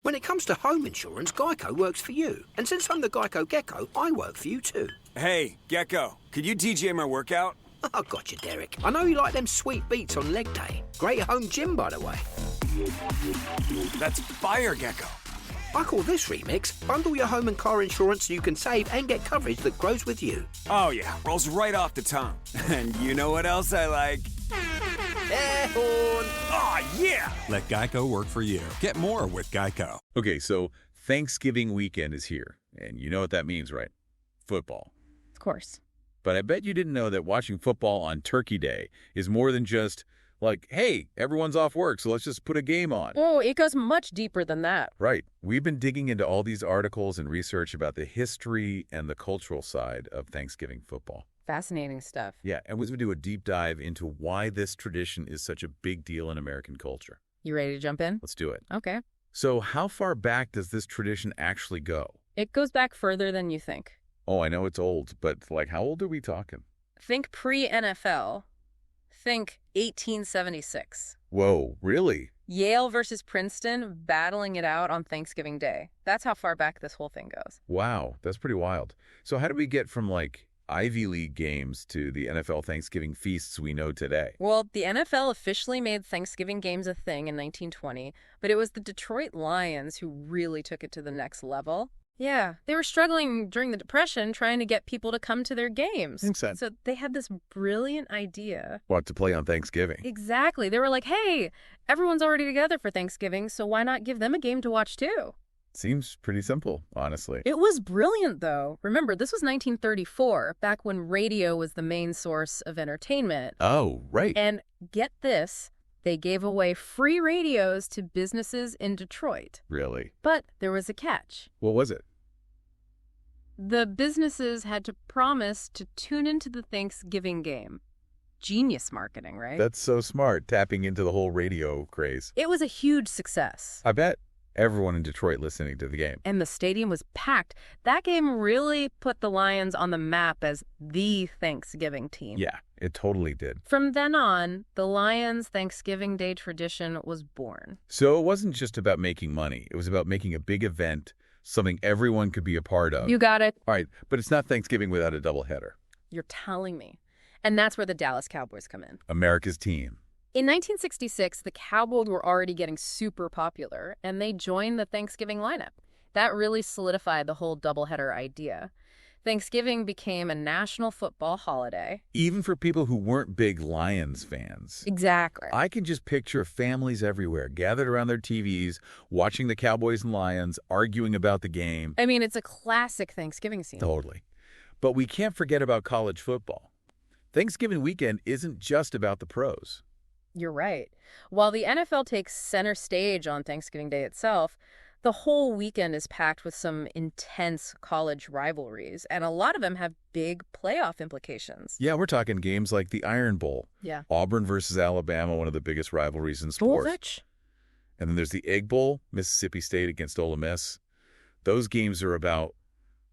When it comes to home insurance, Geico works for you. And since I'm the Geico Gecko, I work for you too. Hey, Gecko, could you DJ my workout? I got you, Derek. I know you like them sweet beats on leg day. Great home gym, by the way. That's fire, Gecko. I call this remix, bundle your home and car insurance so you can save and get coverage that grows with you. Oh yeah, rolls right off the tongue. And you know what else I like? Air horn. Oh yeah! Let Geico work for you. Get more with Geico. Okay, so Thanksgiving weekend is here, and you know what that means, right? Football. Of course. But I bet you didn't know that watching football on Turkey Day is more than just like, hey, everyone's off work, so let's just put a game on. Oh, it goes much deeper than that. Right. We've been digging into all these articles and research about the history and the cultural side of Thanksgiving football. Fascinating stuff. Yeah, and we're going to do a deep dive into why this tradition is such a big deal in American culture. You ready to jump in? Let's do it. Okay. So how far back does this tradition actually go? It goes back further than you think. Oh, I know it's old, but like how old are we talking? Think pre-NFL. Think 1876. Whoa, really? Yale versus Princeton battling it out on Thanksgiving Day. That's how far back this whole thing goes. Wow, that's pretty wild. So how do we get from like Ivy League games to the NFL Thanksgiving feasts we know today? Well, the NFL officially made Thanksgiving games a thing in 1920, but it was the Detroit Lions who really took it to the next level. Yeah, they were struggling during the Depression trying to get people to come to their games. Makes sense. So they had this brilliant idea. What, to play on Thanksgiving? Exactly. They were like, hey, everyone's already together for Thanksgiving, so why not give them a game to watch too? Seems pretty simple, honestly. It was brilliant, though. Remember, this was 1934, back when radio was the main source of entertainment. Oh, right. And get this, they gave away free radios to businesses in Detroit. Really? But there was a catch. What was it? The businesses had to promise to tune into the Thanksgiving game. Genius marketing, right? That's so smart, tapping into the whole radio craze. It was a huge success. I bet everyone in Detroit listening to the game. And the stadium was packed. That game really put the Lions on the map as the Thanksgiving team. Yeah, it totally did. From then on, the Lions' Thanksgiving Day tradition was born. So it wasn't just about making money. It was about making a big event, something everyone could be a part of. You got it. All right, but it's not Thanksgiving without a doubleheader. You're telling me. And that's where the Dallas Cowboys come in. America's team. In 1966, the Cowboys were already getting super popular, and they joined the Thanksgiving lineup. That really solidified the whole doubleheader idea. Thanksgiving became a national football holiday. Even for people who weren't big Lions fans. Exactly. I can just picture families everywhere gathered around their TVs, watching the Cowboys and Lions, arguing about the game. I mean, it's a classic Thanksgiving scene. Totally. But we can't forget about college football. Thanksgiving weekend isn't just about the pros. You're right. While the NFL takes center stage on Thanksgiving Day itself, the whole weekend is packed with some intense college rivalries, and a lot of them have big playoff implications. Yeah, we're talking games like the Iron Bowl. Yeah. Auburn versus Alabama, one of the biggest rivalries in sports. Bullrich. And then there's the Egg Bowl, Mississippi State against Ole Miss. Those games are about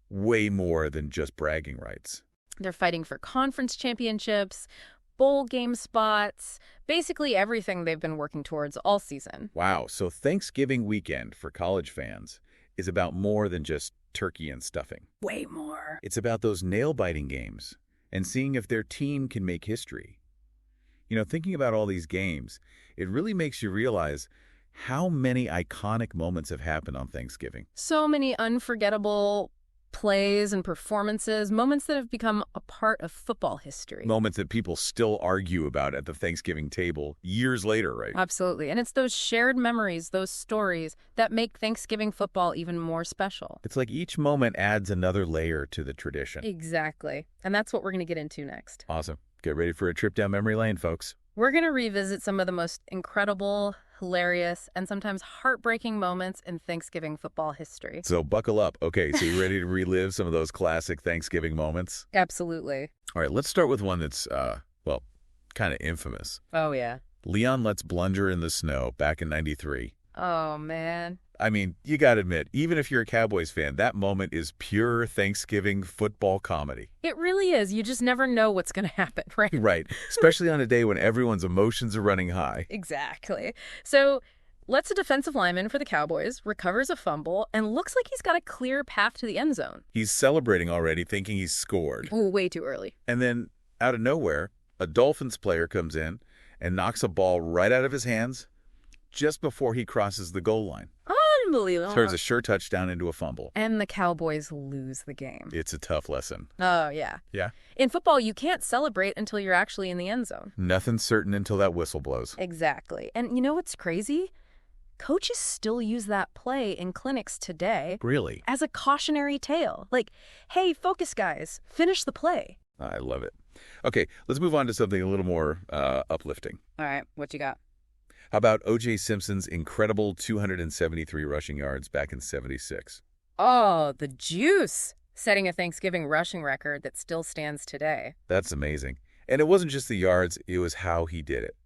way more than just bragging rights. They're fighting for conference championships, bowl game spots, basically everything they've been working towards all season. Wow, so Thanksgiving weekend for college fans is about more than just turkey and stuffing. Way more. It's about those nail-biting games and seeing if their team can make history. You know, thinking about all these games, it really makes you realize how many iconic moments have happened on Thanksgiving. So many unforgettable plays and performances, moments that have become a part of football history. Moments that people still argue about at the Thanksgiving table years later, right? Absolutely. And it's those shared memories, those stories, that make Thanksgiving football even more special. It's like each moment adds another layer to the tradition. Exactly. And that's what we're going to get into next. Awesome. Get ready for a trip down memory lane, folks. We're going to revisit some of the most incredible, hilarious, and sometimes heartbreaking moments in Thanksgiving football history. So buckle up. Okay, so you ready to relive some of those classic Thanksgiving moments? Absolutely. All right, let's start with one that's, well, kind of infamous. Oh, yeah. Leon lets blunder in the snow back in '93. Oh, man. I mean, you got to admit, even if you're a Cowboys fan, that moment is pure Thanksgiving football comedy. It really is. You just never know what's going to happen, right? Right, especially on a day when everyone's emotions are running high. Exactly. So lets a defensive lineman for the Cowboys, recovers a fumble, and looks like he's got a clear path to the end zone. He's celebrating already, thinking he's scored. Ooh, way too early. And then, out of nowhere, a Dolphins player comes in and knocks a ball right out of his hands just before he crosses the goal line. Unbelievable. Turns a sure touchdown into a fumble. And the Cowboys lose the game. It's a tough lesson. Oh, yeah. Yeah? In football, you can't celebrate until you're actually in the end zone. Nothing's certain until that whistle blows. Exactly. And you know what's crazy? Coaches still use that play in clinics today. Really? As a cautionary tale. Like, hey, focus guys, finish the play. I love it. Okay, let's move on to something a little more uplifting. All right, what you got? How about O.J. Simpson's incredible 273 rushing yards back in '76? Oh, the juice! Setting a Thanksgiving rushing record that still stands today. That's amazing. And it wasn't just the yards, it was how he did it.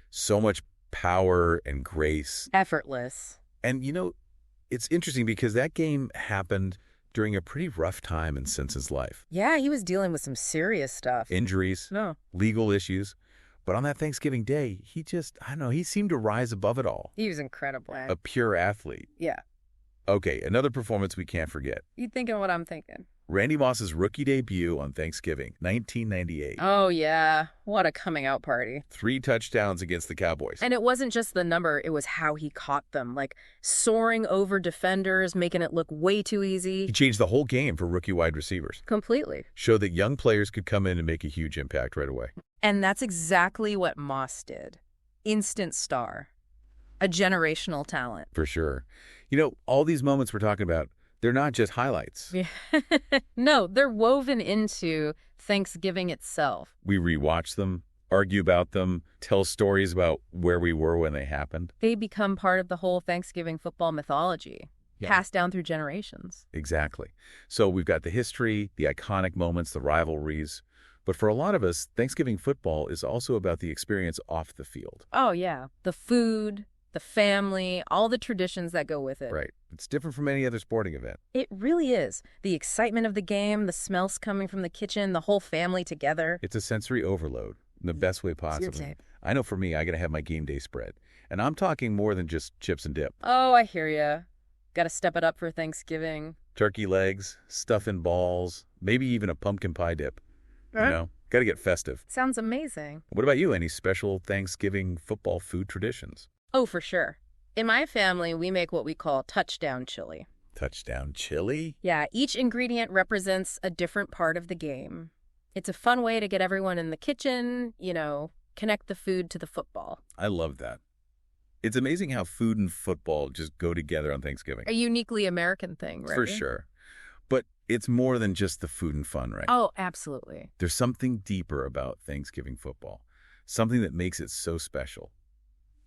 So much power and grace. Effortless. And, you know, it's interesting because that game happened during a pretty rough time in Simpson's life. Yeah, he was dealing with some serious stuff. Injuries, No. legal issues. But on that Thanksgiving day, he just, I don't know, he seemed to rise above it all. He was incredible. A pure athlete. Yeah. Okay, another performance we can't forget. You thinking what I'm thinking. Randy Moss's rookie debut on Thanksgiving, 1998. Oh, yeah. What a coming out party. 3 touchdowns against the Cowboys. And it wasn't just the number, it was how he caught them. Like, soaring over defenders, making it look way too easy. He changed the whole game for rookie wide receivers. Completely. Showed that young players could come in and make a huge impact right away. And that's exactly what Moss did. Instant star. A generational talent. For sure. You know, all these moments we're talking about, they're not just highlights. Yeah. No, they're woven into Thanksgiving itself. We rewatch them, argue about them, tell stories about where we were when they happened. They become part of the whole Thanksgiving football mythology, passed down through generations. Exactly. So we've got the history, the iconic moments, the rivalries. But for a lot of us, Thanksgiving football is also about the experience off the field. Oh, yeah. The food, the family, all the traditions that go with it. Right. It's different from any other sporting event. It really is. The excitement of the game, the smells coming from the kitchen, the whole family together. It's a sensory overload in the best way possible. It's your tape. I know for me, I got to have my game day spread. And I'm talking more than just chips and dip. Oh, I hear ya. Got to step it up for Thanksgiving. Turkey legs, stuff in balls, maybe even a pumpkin pie dip. You know, got to get festive. Sounds amazing. What about you? Any special Thanksgiving football food traditions? Oh, for sure. In my family, we make what we call touchdown chili. Touchdown chili? Yeah, each ingredient represents a different part of the game. It's a fun way to get everyone in the kitchen, you know, connect the food to the football. I love that. It's amazing how food and football just go together on Thanksgiving. A uniquely American thing, right? For sure. But it's more than just the food and fun, right? Oh, absolutely. There's something deeper about Thanksgiving football, something that makes it so special.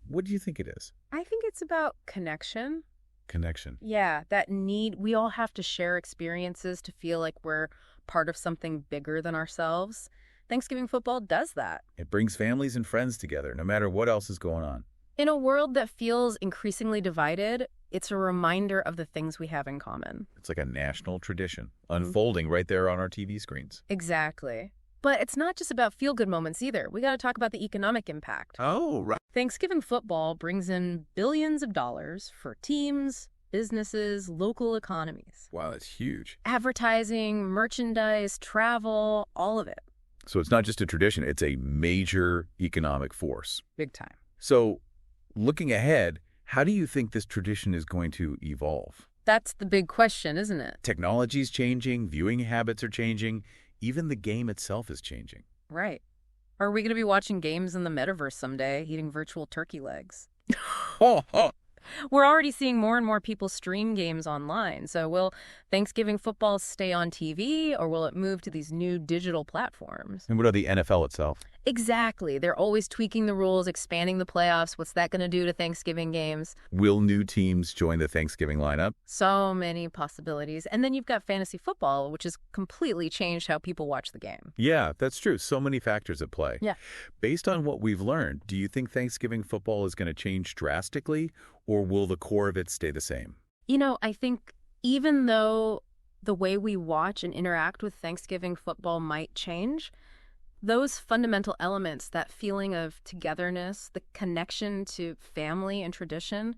What do you think it is? I think it's about connection. Connection. Yeah, that need. We all have to share experiences to feel like we're part of something bigger than ourselves. Thanksgiving football does that. It brings families and friends together, no matter what else is going on. In a world that feels increasingly divided, it's a reminder of the things we have in common. It's like a national tradition unfolding right there on our TV screens. Exactly. But it's not just about feel-good moments either. We got to talk about the economic impact. Oh, right. Thanksgiving football brings in billions of dollars for teams, businesses, local economies. Wow, that's huge. Advertising, merchandise, travel, all of it. So it's not just a tradition, it's a major economic force. Big time. So looking ahead, how do you think this tradition is going to evolve? That's the big question, isn't it? Technology's changing, viewing habits are changing, even the game itself is changing. Right. Are we going to be watching games in the metaverse someday, eating virtual turkey legs? We're already seeing more and more people stream games online. So will Thanksgiving football stay on TV or will it move to these new digital platforms? And what about the NFL itself? Exactly. They're always tweaking the rules, expanding the playoffs. What's that going to do to Thanksgiving games? Will new teams join the Thanksgiving lineup? So many possibilities. And then you've got fantasy football, which has completely changed how people watch the game. Yeah, that's true. So many factors at play. Yeah. Based on what we've learned, do you think Thanksgiving football is going to change drastically, or will the core of it stay the same? You know, I think even though the way we watch and interact with Thanksgiving football might change, Those fundamental elements, that feeling of togetherness, the connection to family and tradition,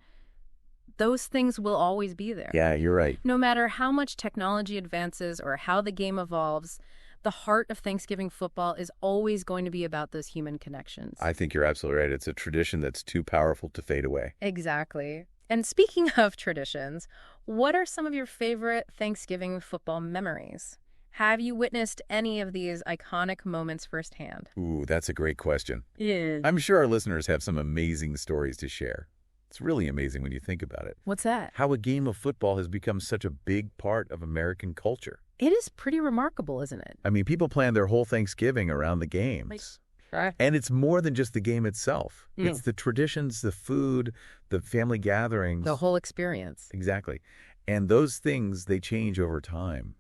those things will always be there. Yeah, you're right. No matter how much technology advances or how the game evolves, the heart of Thanksgiving football is always going to be about those human connections. I think you're absolutely right. It's a tradition that's too powerful to fade away. Exactly. And speaking of traditions, what are some of your favorite Thanksgiving football memories? Have you witnessed any of these iconic moments firsthand? Ooh, that's a great question. Yeah. I'm sure our listeners have some amazing stories to share. It's really amazing when you think about it. What's that? How a game of football has become such a big part of American culture. It is pretty remarkable, isn't it? I mean, people plan their whole Thanksgiving around the games. And it's more than just the game itself. It's the traditions, the food, the family gatherings. The whole experience. Exactly. And those things, they change over time,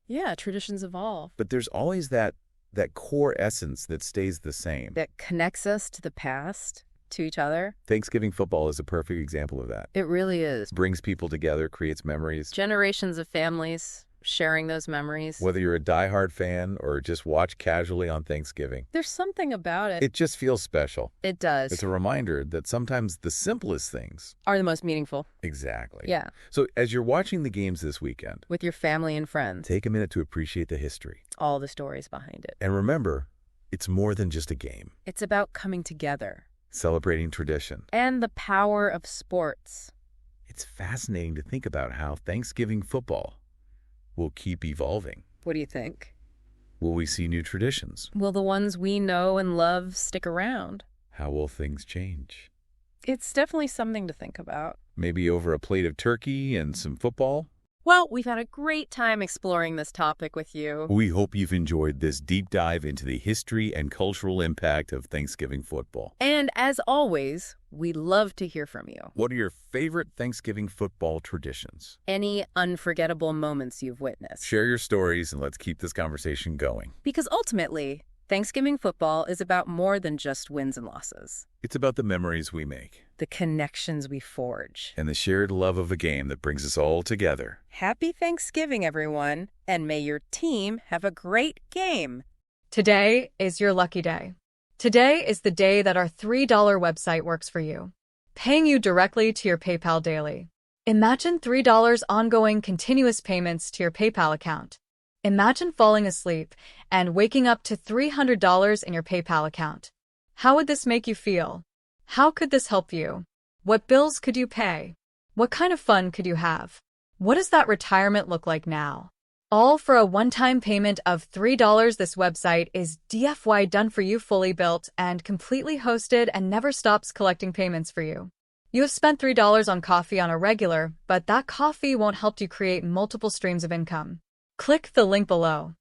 Yeah, traditions evolve. But there's always that core essence that stays the same. That connects us to the past, to each other. Thanksgiving football is a perfect example of that. It really is. Brings people together, creates memories. Generations of families sharing those memories. Whether you're a diehard fan or just watch casually on Thanksgiving. There's something about it. It just feels special. It does. It's a reminder that sometimes the simplest things are the most meaningful. Exactly. Yeah. So as you're watching the games this weekend, with your family and friends, take a minute to appreciate the history. All the stories behind it. And remember, it's more than just a game. It's about coming together. Celebrating tradition. And the power of sports. It's fascinating to think about how Thanksgiving football will keep evolving. What do you think? Will we see new traditions? Will the ones we know and love stick around? How will things change? It's definitely something to think about. Maybe over a plate of turkey and some football? Well, we've had a great time exploring this topic with you. We hope you've enjoyed this deep dive into the history and cultural impact of Thanksgiving football. And as always, we love to hear from you. What are your favorite Thanksgiving football traditions? Any unforgettable moments you've witnessed? Share your stories and let's keep this conversation going. Because ultimately, Thanksgiving football is about more than just wins and losses. It's about the memories we make, the connections we forge, and the shared love of a game that brings us all together. Happy Thanksgiving, everyone, and may your team have a great game. Today is your lucky day. Today is the day that our $3 website works for you, paying you directly to your PayPal daily. Imagine $3 ongoing continuous payments to your PayPal account. Imagine falling asleep and waking up to $300 in your PayPal account. How would this make you feel? How could this help you? What bills could you pay? What kind of fun could you have? What does that retirement look like now? All for a one-time payment of $3. This website is DFY done for you, fully built and completely hosted, and never stops collecting payments for you. You have spent $3 on coffee on a regular, but that coffee won't help you create multiple streams of income. Click the link below.